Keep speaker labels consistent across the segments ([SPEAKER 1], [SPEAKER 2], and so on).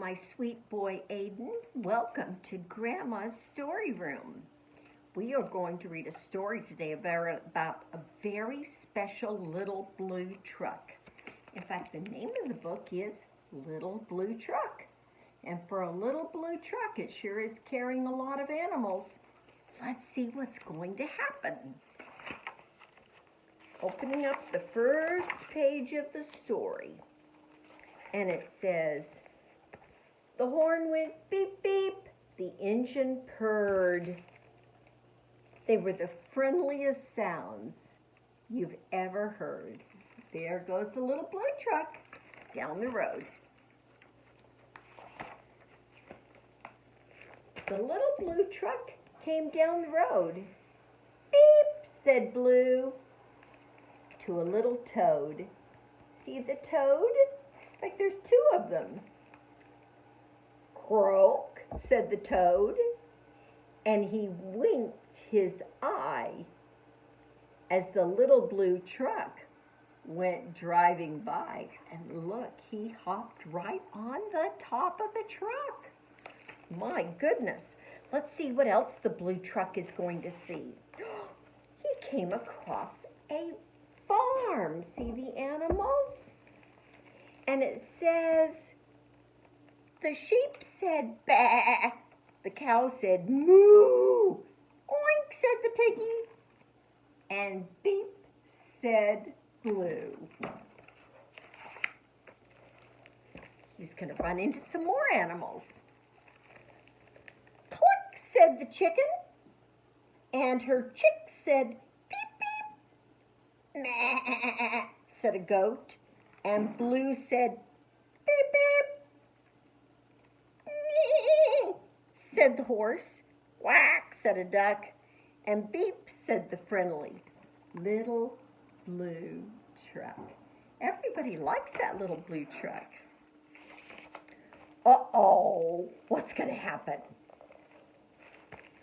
[SPEAKER 1] my sweet boy Aiden. Welcome to Grandma's Story Room. We are going to read a story today about a very special little blue truck. In fact, the name of the book is Little Blue Truck. And for a little blue truck, it sure is carrying a lot of animals. Let's see what's going to happen. Opening up the first page of the story. And it says, the horn went beep, beep. The engine purred. They were the friendliest sounds you've ever heard. There goes the little blue truck down the road. The little blue truck came down the road. Beep, said Blue to a little toad. See the toad? Like there's two of them. Croak, said the toad, and he winked his eye as the little blue truck went driving by. And look, he hopped right on the top of the truck. My goodness. Let's see what else the blue truck is going to see. He came across a farm. See the animals? And it says, the sheep said, bah. The cow said, moo. Oink, said the piggy. And beep, said Blue. He's going to run into some more animals. Cluck, said the chicken. And her chick said, beep, beep. Meh, said a goat. And Blue said, beep, beep. Nee, said the horse. Quack, said a duck. And beep, said the friendly little blue truck. Everybody likes that little blue truck. Uh-oh, what's going to happen?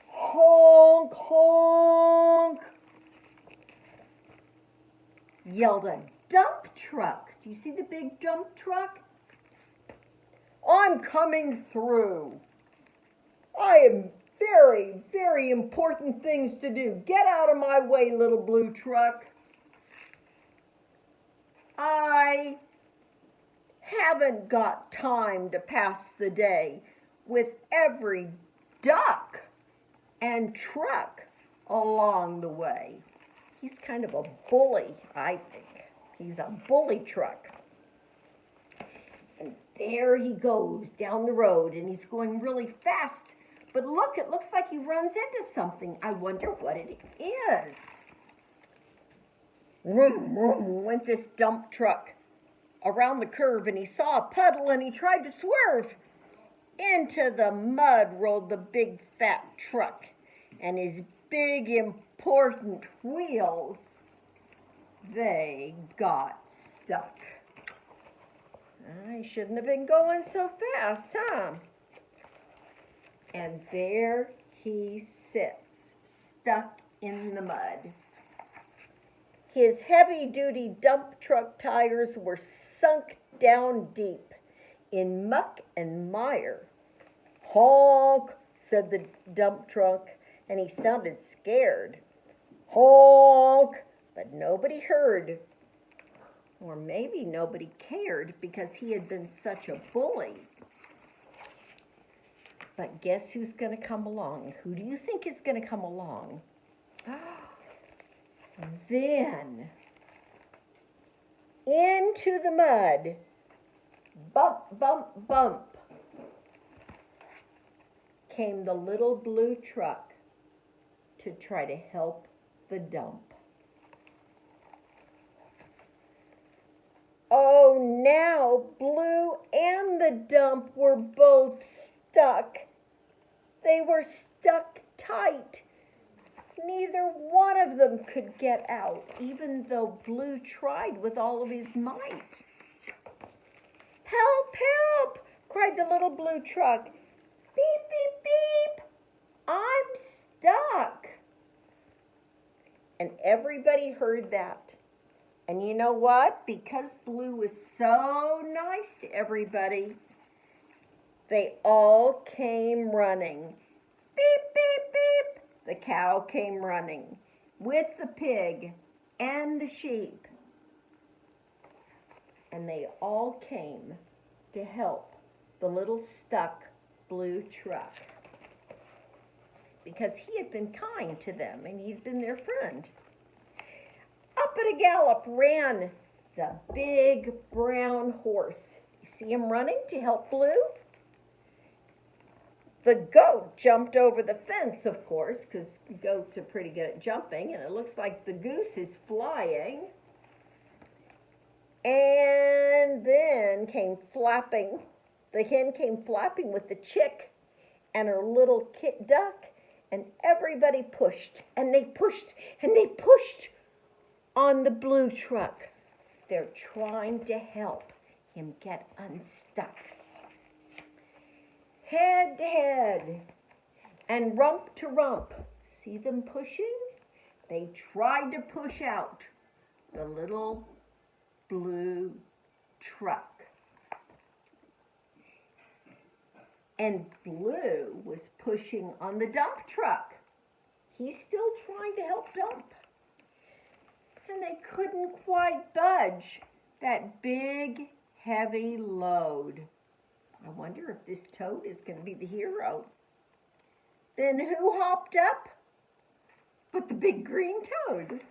[SPEAKER 1] Honk, honk, yelled a dump truck. Do you see the big dump truck? I'm coming through. I have very, very important things to do. Get out of my way, little blue truck. I haven't got time to pass the day with every duck and truck along the way. He's kind of a bully, I think. He's a bully truck. And there he goes down the road, and he's going really fast. But look, it looks like he runs into something. I wonder what it is. Vroom, vroom, went this dump truck around the curve, and he saw a puddle, and he tried to swerve. Into the mud rolled the big fat truck, and his big important wheels, they got stuck. I shouldn't have been going so fast, huh? And there he sits, stuck in the mud. His heavy-duty dump truck tires were sunk down deep in muck and mire. Honk, said the dump truck, and he sounded scared. Honk, but nobody heard. Or maybe nobody cared because he had been such a bully. But guess who's going to come along? Who do you think is going to come along? Then, into the mud, bump, bump, bump, came the little blue truck to try to help the dump. Oh, now Blue and the dump were both stuck. They were stuck tight. Neither one of them could get out, even though Blue tried with all of his might. Help, help, cried the little blue truck. Beep, beep, beep, I'm stuck. And everybody heard that. And you know what? Because Blue was so nice to everybody, They all came running. Beep, beep, beep. The cow came running with the pig and the sheep. And they all came to help the little stuck blue truck, because he had been kind to them and he'd been their friend. Up at a gallop ran the big brown horse. You see him running to help Blue? The goat jumped over the fence, of course, because goats are pretty good at jumping, and it looks like the goose is flying. And then came flapping, the hen came flapping with the chick and her little kit duck, and everybody pushed, and they pushed, and they pushed on the blue truck. They're trying to help him get unstuck. Head to head and rump to rump. See them pushing? They tried to push out the little blue truck. And Blue was pushing on the dump truck. He's still trying to help dump. And they couldn't quite budge that big, heavy load. I wonder if this toad is going to be the hero. Then who hopped up but the big green toad?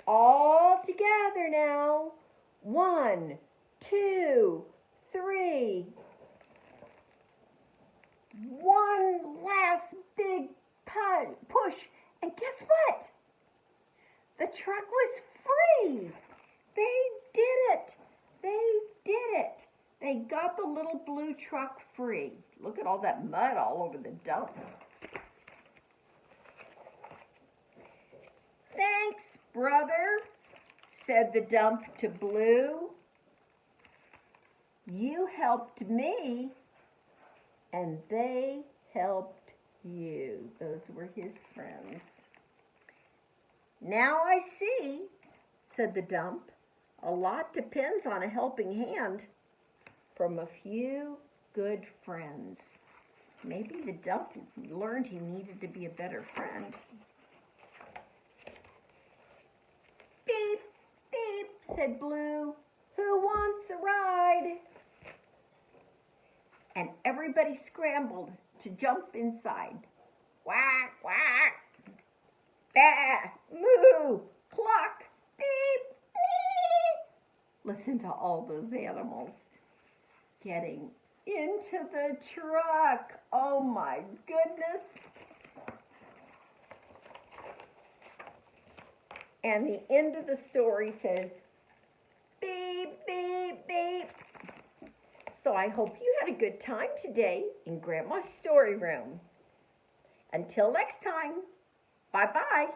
[SPEAKER 1] All together now. 1, 2, 3. One last big push. And guess what? The truck was free. They did it. They did it. They got the little blue truck free. Look at all that mud all over the dump. Thanks, brother, said the dump to Blue. You helped me, and they helped you. Those were his friends. Now I see, said the dump. A lot depends on a helping hand from a few good friends. Maybe the dump learned he needed to be a better friend. Beep, beep, said Blue. Who wants a ride? And everybody scrambled to jump inside. Quack, quack. Bah, moo, cluck, beep, mee. Listen to all those animals getting into the truck. Oh my goodness. And the end of the story says, beep, beep, beep. So I hope you had a good time today in Grandma's Story Room. Until next time, bye-bye.